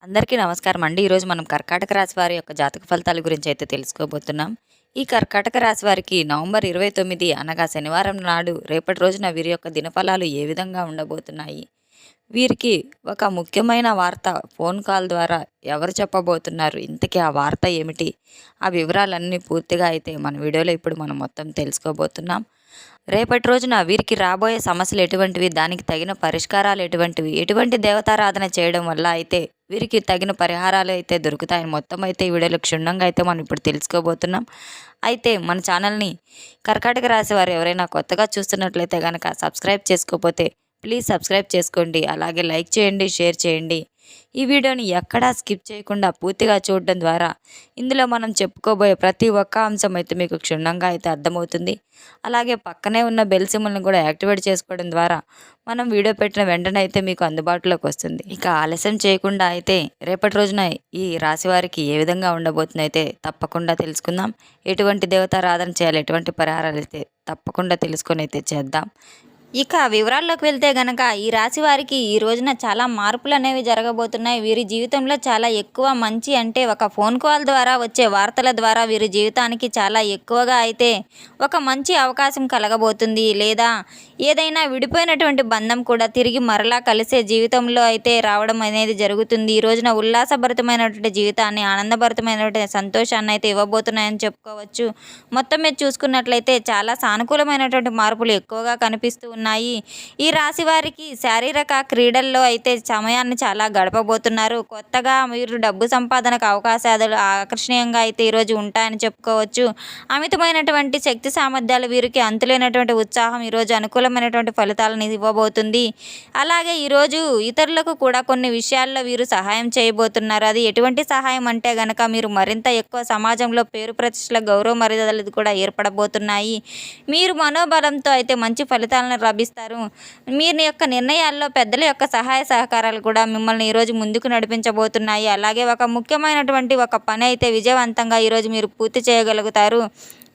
అందరికీ నమస్కారం అండి. ఈరోజు మనం కర్కాటక రాశి వారి యొక్క జాతక ఫలితాల గురించి అయితే తెలుసుకోబోతున్నాం. ఈ కర్కాటక రాశి వారికి నవంబర్ 29 అనగా శనివారం నాడు రేపటి రోజున వీరి యొక్క దినఫలాలు ఏ విధంగా ఉండబోతున్నాయి? వీరికి ఒక ముఖ్యమైన వార్త ఫోన్ కాల్ ద్వారా ఎవరు చెప్పబోతున్నారు? ఇంతకీ ఆ వార్త ఏమిటి? ఆ వివరాలన్నీ పూర్తిగా అయితే మన వీడియోలో ఇప్పుడు మనం మొత్తం తెలుసుకోబోతున్నాం. రేపటి రోజున వీరికి రాబోయే సమస్యలు ఎటువంటివి, దానికి తగిన పరిష్కారాలు ఎటువంటివి, ఎటువంటి దేవతారాధన చేయడం వల్ల అయితే వీరికి తగిన పరిహారాలు అయితే దొరుకుతాయని మొత్తం అయితే ఈ వీడియోలో క్షుణ్ణంగా అయితే మనం ఇప్పుడు తెలుసుకోబోతున్నాం. అయితే మన ఛానల్ని కర్కాటక రాశి వారు ఎవరైనా కొత్తగా చూస్తున్నట్లయితే కనుక సబ్స్క్రైబ్ చేసుకోకపోతే ప్లీజ్ సబ్స్క్రైబ్ చేసుకోండి. అలాగే లైక్ చేయండి, షేర్ చేయండి. ఈ వీడియోని ఎక్కడా స్కిప్ చేయకుండా పూర్తిగా చూడడం ద్వారా ఇందులో మనం చెప్పుకోబోయే ప్రతి ఒక్క అంశం అయితే మీకు క్షుణ్ణంగా అయితే అర్థమవుతుంది. అలాగే పక్కనే ఉన్న బెల్ సింబల్ని కూడా యాక్టివేట్ చేసుకోవడం ద్వారా మనం వీడియో పెట్టిన వెంటనే అయితే మీకు అందుబాటులోకి వస్తుంది. ఇక ఆలస్యం చేయకుండా అయితే రేపటి రోజున ఈ రాశి వారికి ఏ విధంగా ఉండబోతుందో అయితే తప్పకుండా తెలుసుకుందాం. ఎటువంటి దేవతారాధన చేయాలి, ఎటువంటి పరిహారాలు అయితే తప్పకుండా తెలుసుకొని అయితే చేద్దాం. ఇక వివరాల్లోకి వెళ్తే గనక ఈ రాశి వారికి ఈ రోజున చాలా మార్పులు అనేవి జరగబోతున్నాయి. వీరి జీవితంలో చాలా ఎక్కువ మంచి అంటే ఒక ఫోన్ కాల్ ద్వారా వచ్చే వార్తల ద్వారా వీరి జీవితానికి చాలా ఎక్కువగా అయితే ఒక మంచి అవకాశం కలగబోతుంది. లేదా ఏదైనా విడిపోయినటువంటి బంధం కూడా తిరిగి మరలా కలిసే జీవితంలో అయితే రావడం అనేది జరుగుతుంది. ఈ రోజున ఉల్లాసభరితమైనటువంటి జీవితాన్ని, ఆనందభరితమైనటువంటి సంతోషాన్ని అయితే ఇవ్వబోతున్నాయని చెప్పుకోవచ్చు. మొత్తం మీద చూసుకున్నట్లయితే చాలా సానుకూలమైనటువంటి మార్పులు ఎక్కువగా కనిపిస్తూ ఉన్నాయి. ఈ రాశి వారికి శారీరక క్రీడల్లో అయితే సమయాన్ని చాలా గడపబోతున్నారు. కొత్తగా మీరు డబ్బు సంపాదనకు అవకాశాలు ఆకర్షణీయంగా అయితే ఈరోజు ఉంటాయని చెప్పుకోవచ్చు. అమితమైనటువంటి శక్తి సామర్థ్యాలు వీరికి అంతులేనటువంటి ఉత్సాహం ఈరోజు అనుకూలమైనటువంటి ఫలితాలను ఇవ్వబోతుంది. అలాగే ఈరోజు ఇతరులకు కూడా కొన్ని విషయాల్లో వీరు సహాయం చేయబోతున్నారు. అది ఎటువంటి సహాయం అంటే గనక మీరు మరింత ఎక్కువ సమాజంలో పేరు ప్రతిష్టల, గౌరవ మర్యాదలు కూడా ఏర్పడబోతున్నాయి. మీరు మనోబలంతో అయితే మంచి ఫలితాలను లభిస్తారు. మీ యొక్క నిర్ణయాల్లో పెద్దల యొక్క సహాయ సహకారాలు కూడా మిమ్మల్ని ఈరోజు ముందుకు నడిపించబోతున్నాయి. అలాగే ఒక ముఖ్యమైనటువంటి ఒక పని అయితే విజయవంతంగా ఈరోజు మీరు పూర్తి చేయగలుగుతారు.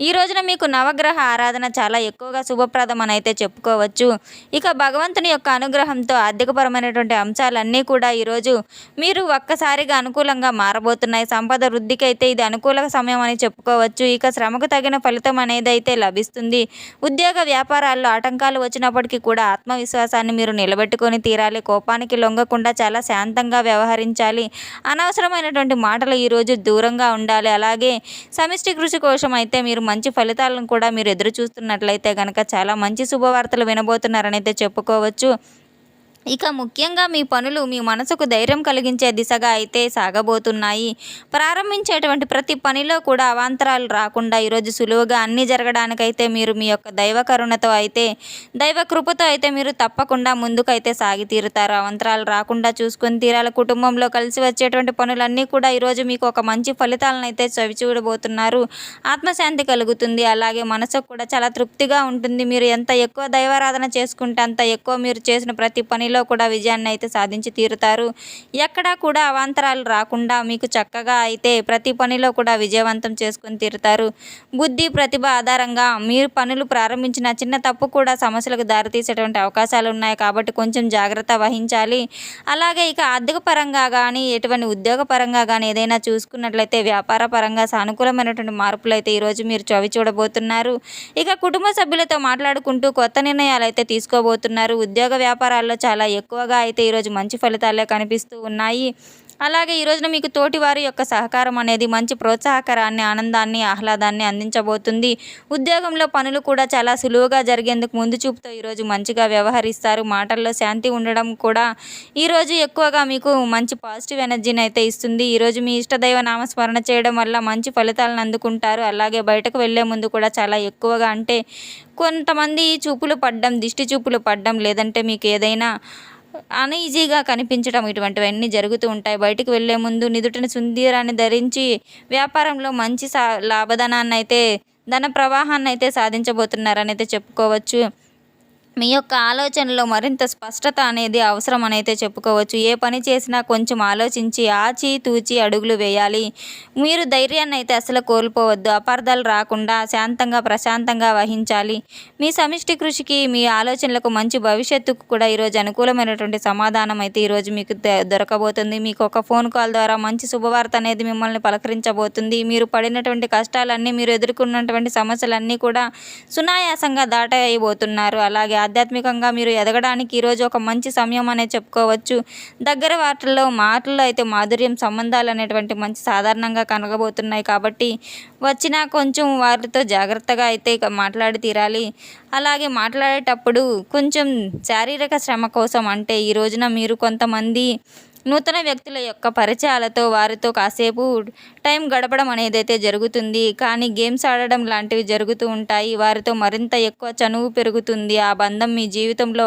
ఈ రోజున మీకు నవగ్రహ ఆరాధన చాలా ఎక్కువగా శుభప్రదం అని అయితే చెప్పుకోవచ్చు. ఇక భగవంతుని యొక్క అనుగ్రహంతో ఆర్థికపరమైనటువంటి అంశాలన్నీ కూడా ఈరోజు మీరు ఒక్కసారిగా అనుకూలంగా మారబోతున్నాయి. సంపద వృద్ధికి అయితే ఇది అనుకూల సమయం అని చెప్పుకోవచ్చు. ఇక శ్రమకు తగిన ఫలితం అనేది అయితే లభిస్తుంది. ఉద్యోగ వ్యాపారాల్లో ఆటంకాలు వచ్చినప్పటికీ కూడా ఆత్మవిశ్వాసాన్ని మీరు నిలబెట్టుకొని తీరాలి. కోపానికి లొంగకుండా చాలా శాంతంగా వ్యవహరించాలి. అనవసరమైనటువంటి మాటలు ఈరోజు దూరంగా ఉండాలి. అలాగే సమిష్టి కృషి కోసం అయితే మీరు మంచి ఫలితాలను కూడా మీరు ఎదురు చూస్తున్నట్లయితే కనుక చాలా మంచి శుభవార్తలు వినబోతున్నారని అయితే చెప్పుకోవచ్చు. ఇక ముఖ్యంగా మీ పనులు మీ మనసుకు ధైర్యం కలిగించే దిశగా అయితే సాగబోతున్నాయి. ప్రారంభించేటువంటి ప్రతి పనిలో కూడా అవాంతరాలు రాకుండా ఈరోజు సులువుగా అన్నీ జరగడానికైతే మీరు మీ యొక్క దైవ కరుణతో అయితే, దైవ కృపతో అయితే మీరు తప్పకుండా ముందుకైతే సాగి తీరుతారు. అవాంతరాలు రాకుండా చూసుకొని తీరాల. కుటుంబంలో కలిసి వచ్చేటువంటి పనులన్నీ కూడా ఈరోజు మీకు ఒక మంచి ఫలితాలను అయితే చవిచూడబోతున్నారు. ఆత్మశాంతి కలుగుతుంది. అలాగే మనసుకు కూడా చాలా తృప్తిగా ఉంటుంది. మీరు ఎంత ఎక్కువ దైవారాధన చేసుకుంటే అంత ఎక్కువ మీరు చేసిన ప్రతి పనిలో కూడా విజయాన్ని అయితే సాధించి తీరుతారు. ఎక్కడా కూడా అవాంతరాలు రాకుండా మీకు చక్కగా అయితే ప్రతి పనిలో కూడా విజయవంతం చేసుకొని తీరుతారు. బుద్ధి, ప్రతిభ ఆధారంగా మీరు పనులు ప్రారంభించిన చిన్న తప్పు కూడా సమస్యలకు దారితీసేటువంటి అవకాశాలు ఉన్నాయి. కాబట్టి కొంచెం జాగ్రత్త వహించాలి. అలాగే ఇక ఆర్థిక పరంగా కానీ, ఎటువంటి ఉద్యోగ పరంగా కానీ ఏదైనా చూసుకున్నట్లయితే వ్యాపార పరంగా సానుకూలమైనటువంటి మార్పులు అయితే ఈరోజు మీరు చవి చూడబోతున్నారు. ఇక కుటుంబ సభ్యులతో మాట్లాడుకుంటూ కొత్త నిర్ణయాలు అయితే తీసుకోబోతున్నారు. ఉద్యోగ వ్యాపారాల్లో చాలా ఎక్కువగా అయితే ఈరోజు మంచి ఫలితాలే కనిపిస్తూ ఉన్నాయి. అలాగే ఈ రోజున మీకు తోటివారి యొక్క సహకారం అనేది మంచి ప్రోత్సాహకరాన్ని, ఆనందాన్ని, ఆహ్లాదాన్ని అందించబోతుంది. ఉద్యోగంలో పనులు కూడా చాలా సులువుగా జరిగేందుకు ముందు చూపుతో ఈరోజు మంచిగా వ్యవహరిస్తారు. మాటల్లో శాంతి ఉండడం కూడా ఈరోజు ఎక్కువగా మీకు మంచి పాజిటివ్ ఎనర్జీని అయితే ఇస్తుంది. ఈరోజు మీ ఇష్టదైవ నామస్మరణ చేయడం వల్ల మంచి ఫలితాలను అందుకుంటారు. అలాగే బయటకు వెళ్లే ముందు కూడా చాలా ఎక్కువగా అంటే కొంతమంది చూపులు పడ్డం, దిష్టి చూపులు పడ్డం, లేదంటే మీకు ఏదైనా అన్‌ఈజీగా కనిపించడం ఇటువంటివన్నీ జరుగుతూ ఉంటాయి. బయటికి వెళ్ళే ముందు నుదుటిన సుందీరాన్ని ధరించి వ్యాపారంలో మంచి లాభధనాన్నయితే, ధన ప్రవాహాన్నయితే సాధించబోతున్నారనైతే చెప్పుకోవచ్చు. మీ యొక్క ఆలోచనలో మరింత స్పష్టత అనేది అవసరం అనైతే చెప్పుకోవచ్చు. ఏ పని చేసినా కొంచెం ఆలోచించి, ఆచితూచి అడుగులు వేయాలి. మీరు ధైర్యాన్ని అయితే అస్సలు కోల్పోవద్దు. అపార్థాలు రాకుండా శాంతంగా, ప్రశాంతంగా వహించాలి. మీ సమిష్టి కృషికి, మీ ఆలోచనలకు, మంచి భవిష్యత్తుకు కూడా ఈరోజు అనుకూలమైనటువంటి సమాధానం అయితే ఈరోజు మీకు దొరకబోతుంది. మీకు ఒక ఫోన్ కాల్ ద్వారా మంచి శుభవార్త అనేది మిమ్మల్ని పలకరించబోతుంది. మీరు పడినటువంటి కష్టాలన్నీ, మీరు ఎదుర్కొన్నటువంటి సమస్యలన్నీ కూడా సునాయాసంగా దాటవేయబోతున్నారు. అలాగే ఆధ్యాత్మికంగా మీరు ఎదగడానికి ఈరోజు ఒక మంచి సమయం అనే చెప్పుకోవచ్చు. దగ్గర వాటిల్లో మాటల్లో అయితే మాధుర్యం, సంబంధాలు అనేటువంటి మంచి సాధారణంగా కనగబోతున్నాయి. కాబట్టి వచ్చినా కొంచెం వారితో జాగ్రత్తగా అయితే మాట్లాడి తీరాలి. అలాగే మాట్లాడేటప్పుడు కొంచెం శారీరక శ్రమ కోసం, అంటే ఈ రోజున మీరు కొంతమంది నూతన వ్యక్తుల యొక్క పరిచయాలతో వారితో కాసేపు టైం గడపడం అనేదైతే జరుగుతుంది. కానీ గేమ్స్ ఆడడం లాంటివి జరుగుతూ ఉంటాయి. వారితో మరింత ఎక్కువ చనువు పెరుగుతుంది. ఆ బంధం మీ జీవితంలో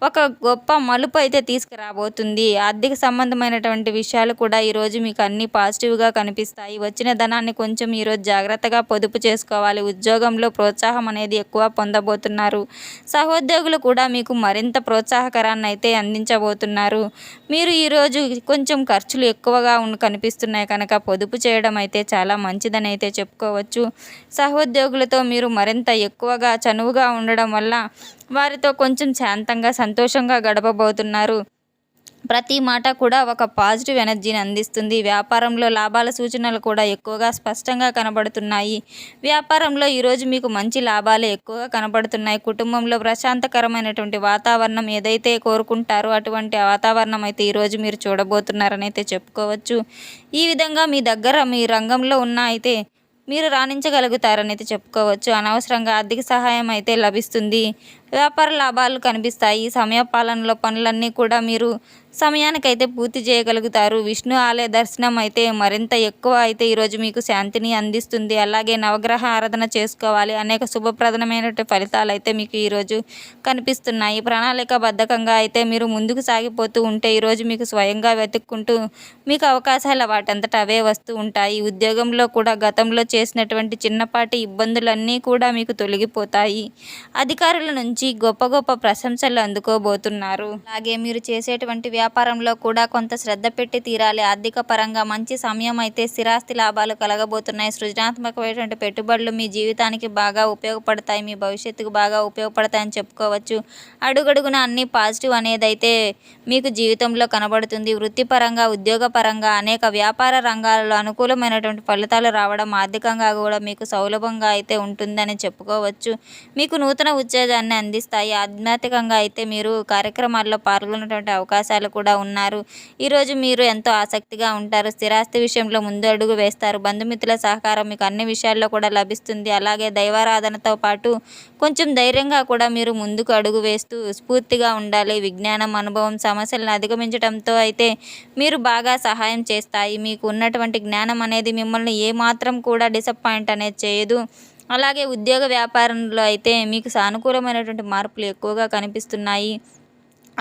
ఒక గొప్ప మలుపు అయితే తీసుకురాబోతుంది. ఆర్థిక సంబంధమైనటువంటి విషయాలు కూడా ఈరోజు మీకు అన్నీ పాజిటివ్గా కనిపిస్తాయి. వచ్చిన ధనాన్ని కొంచెం ఈరోజు జాగ్రత్తగా పొదుపు చేసుకోవాలి. ఉద్యోగంలో ప్రోత్సాహం అనేది ఎక్కువ పొందబోతున్నారు. సహోద్యోగులు కూడా మీకు మరింత ప్రోత్సాహకరాన్ని అయితే అందించబోతున్నారు. మీరు ఈరోజు కొంచెం ఖర్చులు ఎక్కువగా కనిపిస్తున్నాయి కనుక పొదుపు చేయడం అయితే చాలా మంచిదని అయితే చెప్పుకోవచ్చు. సహోద్యోగులతో మీరు మరింత ఎక్కువగా చనువుగా ఉండడం వల్ల వారితో కొంచెం శాంతంగా, సంతోషంగా గడపబోతున్నారు. ప్రతి మాట కూడా ఒక పాజిటివ్ ఎనర్జీని అందిస్తుంది. వ్యాపారంలో లాభాల సూచనలు కూడా ఎక్కువగా స్పష్టంగా కనబడుతున్నాయి. వ్యాపారంలో ఈరోజు మీకు మంచి లాభాలే ఎక్కువగా కనబడుతున్నాయి. కుటుంబంలో ప్రశాంతకరమైనటువంటి వాతావరణం ఏదైతే కోరుకుంటారో అటువంటి వాతావరణం అయితే ఈరోజు మీరు చూడబోతున్నారని అయితే చెప్పుకోవచ్చు. ఈ విధంగా మీ రంగంలో ఉన్న అయితే మీరు రాణించగలుగుతారని అయితే చెప్పుకోవచ్చు. అనవసరంగా ఆర్థిక సహాయం అయితే లభిస్తుంది. వ్యాపార లాభాలు కనిపిస్తాయి. సమయపాలనలో పనులన్నీ కూడా మీరు సమయానికైతే పూర్తి చేయగలుగుతారు. విష్ణు ఆలయ దర్శనం అయితే మరింత ఎక్కువ అయితే ఈరోజు మీకు శాంతిని అందిస్తుంది. అలాగే నవగ్రహ ఆరాధన చేసుకోవాలి. అనేక శుభప్రదమైనటువంటి ఫలితాలు అయితే మీకు ఈరోజు కనిపిస్తున్నాయి. ప్రణాళికాబద్ధకంగా అయితే మీరు ముందుకు సాగిపోతూ ఉంటే ఈరోజు మీకు స్వయంగా వెతుక్కుంటూ మీకు అవకాశాలు వాటంతట అవే వస్తూ ఉంటాయి. ఉద్యోగంలో కూడా గతంలో చేసినటువంటి చిన్నపాటి ఇబ్బందులన్నీ కూడా మీకు తొలగిపోతాయి. అధికారుల నుంచి గొప్ప గొప్ప ప్రశంసలు అందుకోబోతున్నారు. అలాగే మీరు చేసేటువంటి వ్యాపారంలో కూడా కొంత శ్రద్ధ పెట్టి తీరాలి. ఆర్థిక పరంగా మంచి సమయం అయితే స్థిరాస్తి లాభాలు కలగబోతున్నాయి. సృజనాత్మకమైనటువంటి పెట్టుబడులు మీ జీవితానికి బాగా ఉపయోగపడతాయి. మీ భవిష్యత్తుకు బాగా ఉపయోగపడతాయని చెప్పుకోవచ్చు. అడుగడుగున అన్ని పాజిటివ్ అనేది అయితే మీకు జీవితంలో కనబడుతుంది. వృత్తిపరంగా, ఉద్యోగపరంగా అనేక వ్యాపార రంగాలలో అనుకూలమైనటువంటి ఫలితాలు రావడం, ఆర్థికంగా కూడా మీకు సౌలభంగా అయితే ఉంటుందని చెప్పుకోవచ్చు. మీకు నూతన ఉత్తేజాన్ని అందిస్తాయి. ఆధ్యాత్మికంగా అయితే మీరు కార్యక్రమాల్లో పాల్గొనేటువంటి అవకాశాలు కూడా ఉన్నారు. ఈరోజు మీరు ఎంతో ఆసక్తిగా ఉంటారు. స్థిరాస్తి విషయంలో ముందు అడుగు వేస్తారు. బంధుమిత్రుల సహకారం మీకు అన్ని విషయాల్లో కూడా లభిస్తుంది. అలాగే దైవారాధనతో పాటు కొంచెం ధైర్యంగా కూడా మీరు ముందుకు అడుగు వేస్తూ స్ఫూర్తిగా ఉండాలి. విజ్ఞానం, అనుభవం సమస్యలను అధిగమించడంతో అయితే మీరు బాగా సహాయం చేస్తాయి. మీకు ఉన్నటువంటి జ్ఞానం అనేది మిమ్మల్ని ఏమాత్రం కూడా డిసప్పాయింట్ అనేది చేయదు. అలాగే ఉద్యోగ వ్యాపారంలో అయితే మీకు సానుకూలమైనటువంటి మార్పులు ఎక్కువగా కనిపిస్తున్నాయి.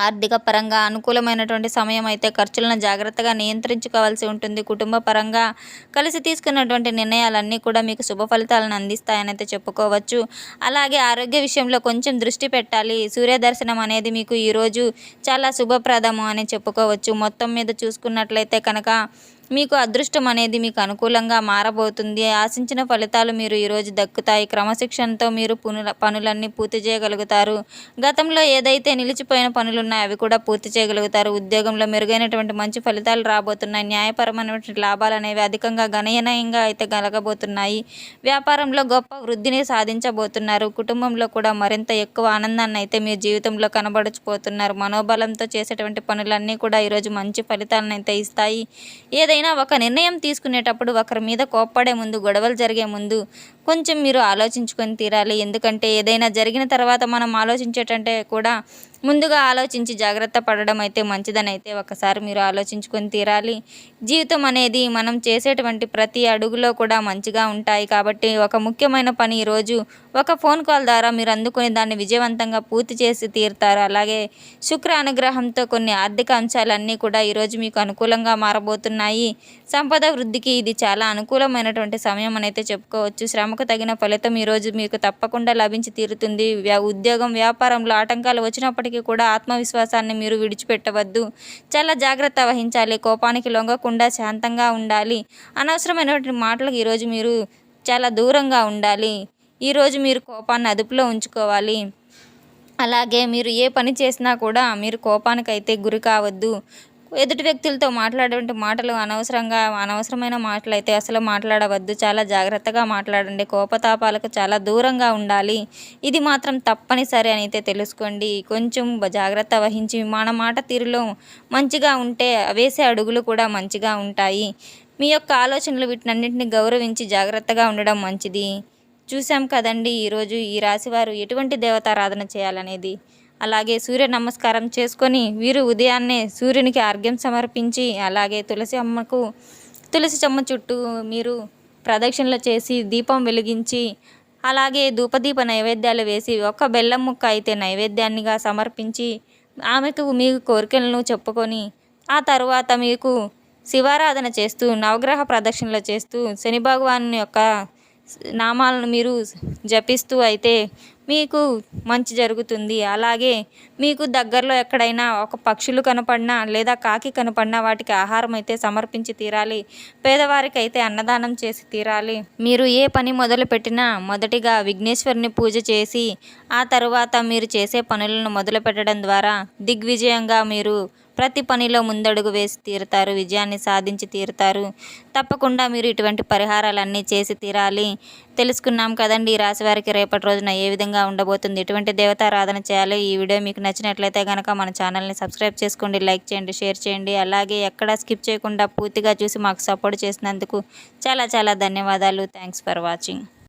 ఆర్థిక పరంగా అనుకూలమైనటువంటి సమయం అయితే ఖర్చులను జాగ్రత్తగా నియంత్రించుకోవాల్సి ఉంటుంది. కుటుంబ పరంగా కలిసి తీసుకున్నటువంటి నిర్ణయాలన్నీ కూడా మీకు శుభ ఫలితాలను అందిస్తాయని అయితే చెప్పుకోవచ్చు. అలాగే ఆరోగ్య విషయంలో కొంచెం దృష్టి పెట్టాలి. సూర్య దర్శనం అనేది మీకు ఈరోజు చాలా శుభప్రదము అని చెప్పుకోవచ్చు. మొత్తం మీద చూసుకున్నట్లయితే కనుక మీకు అదృష్టం అనేది మీకు అనుకూలంగా మారబోతుంది. ఆశించిన ఫలితాలు మీరు ఈరోజు దక్కుతాయి. క్రమశిక్షణతో మీరు పనులన్నీ పూర్తి చేయగలుగుతారు. గతంలో ఏదైతే నిలిచిపోయిన పనులు ఉన్నాయో అవి కూడా పూర్తి చేయగలుగుతారు. ఉద్యోగంలో మెరుగైనటువంటి మంచి ఫలితాలు రాబోతున్నాయి. న్యాయపరమైనటువంటి లాభాలు అనేవి అధికంగా గణనీయంగా అయితే కలగబోతున్నాయి. వ్యాపారంలో గొప్ప వృద్ధిని సాధించబోతున్నారు. కుటుంబంలో కూడా మరింత ఎక్కువ ఆనందాన్ని అయితే మీ జీవితంలో కనబరచిపోతున్నారు. మనోబలంతో చేసేటువంటి పనులన్నీ కూడా ఈరోజు మంచి ఫలితాలను అయితే ఇస్తాయి. ఏదైనా ఒక నిర్ణయం తీసుకునేటప్పుడు ఒకరి మీద కోప్పడే ముందు, గొడవలు జరిగే ముందు కొంచెం మీరు ఆలోచించుకొని తీరాలి. ఎందుకంటే ఏదైనా జరిగిన తర్వాత మనం ఆలోచించేటంటే కూడా ముందుగా ఆలోచించి జాగ్రత్త పడడం అయితే మంచిదని అయితే ఒకసారి మీరు ఆలోచించుకొని తీరాలి. జీవితం అనేది మనం చేసేటువంటి ప్రతి అడుగులో కూడా మంచిగా ఉంటాయి కాబట్టి ఒక ముఖ్యమైన పని ఈరోజు ఒక ఫోన్ కాల్ ద్వారా మీరు అందుకొని దాన్ని విజయవంతంగా పూర్తి చేసి తీరుతారు. అలాగే శుక్ర అనుగ్రహంతో కొన్ని ఆర్థిక అంశాలన్నీ కూడా ఈరోజు మీకు అనుకూలంగా మారబోతున్నాయి. సంపద వృద్ధికి ఇది చాలా అనుకూలమైనటువంటి సమయం అని అయితే చెప్పుకోవచ్చు. శ్రమకు తగిన ఫలితం ఈరోజు మీకు తప్పకుండా లభించి తీరుతుంది. ఉద్యోగం వ్యాపారంలో ఆటంకాలు వచ్చినప్పటికీ కూడా ఆత్మవిశ్వాసాన్ని మీరు విడిచిపెట్టవద్దు. చాలా జాగ్రత్త వహించాలి. కోపానికి లొంగకుండా శాంతంగా ఉండాలి. అనవసరమైనటువంటి మాటలకు ఈరోజు మీరు చాలా దూరంగా ఉండాలి. ఈరోజు మీరు కోపాన్ని అదుపులో ఉంచుకోవాలి. అలాగే మీరు ఏ పని చేసినా కూడా మీరు కోపానికైతే గురి కావద్దు. ఎదుటి వ్యక్తులతో మాట్లాడేటువంటి మాటలు అనవసరమైన మాటలు అయితే అసలు మాట్లాడవద్దు. చాలా జాగ్రత్తగా మాట్లాడండి. కోపతాపాలకు చాలా దూరంగా ఉండాలి. ఇది మాత్రం తప్పనిసరి అని అయితే తెలుసుకోండి. కొంచెం జాగ్రత్త వహించి మన మాట తీరులో మంచిగా ఉంటే వేసే అడుగులు కూడా మంచిగా ఉంటాయి. మీ యొక్క ఆలోచనలు వీటినన్నింటినీ గౌరవించి జాగ్రత్తగా ఉండడం మంచిది. చూసాం కదండి ఈరోజు ఈ రాశివారు ఎటువంటి దేవతారాధన చేయాలనేది. అలాగే సూర్య నమస్కారం చేసుకొని వీరు ఉదయాన్నే సూర్యునికి అర్ఘ్యం సమర్పించి అలాగే తులసి చెమ్మ చుట్టూ మీరు ప్రదక్షిణలు చేసి దీపం వెలిగించి అలాగే ధూపదీప నైవేద్యాలు వేసి ఒక బెల్లం ముక్క అయితే నైవేద్యాన్నిగా సమర్పించి ఆమెకు మీ కోరికలను చెప్పుకొని ఆ తరువాత మీకు శివారాధన చేస్తూ నవగ్రహ ప్రదక్షిణలు చేస్తూ శని భగవాను యొక్క నామాలను మీరు జపిస్తూ అయితే మీకు మంచి జరుగుతుంది. అలాగే మీకు దగ్గరలో ఎక్కడైనా ఒక పక్షులు కనపడినా లేదా కాకి కనపడినా వాటికి ఆహారం అయితే సమర్పించి తీరాలి. పేదవారికి అయితే అన్నదానం చేసి తీరాలి. మీరు ఏ పని మొదలు పెట్టినా మొదటిగా విఘ్నేశ్వరుని పూజ చేసి ఆ తరువాత మీరు చేసే పనులను మొదలు పెట్టడం ద్వారా దిగ్విజయంగా మీరు ప్రతి పనిలో ముందడుగు వేసి తీరుతారు. విజయాన్ని సాధించి తీరుతారు. తప్పకుండా మీరు ఇటువంటి పరిహారాలన్నీ చేసి తీరాలి. తెలుసుకున్నాం కదండి ఈ రాశి వారికి రేపటి రోజున ఏ విధంగా ఉండబోతుంది, ఎటువంటి దేవతారాధన చేయాలి. ఈ వీడియో మీకు నచ్చినట్లయితే కనుక మన ఛానల్ని సబ్స్క్రైబ్ చేసుకోండి, లైక్ చేయండి, షేర్ చేయండి. అలాగే ఎక్కడా స్కిప్ చేయకుండా పూర్తిగా చూసి మాకు సపోర్ట్ చేసినందుకు చాలా చాలా ధన్యవాదాలు. Thanks for watching.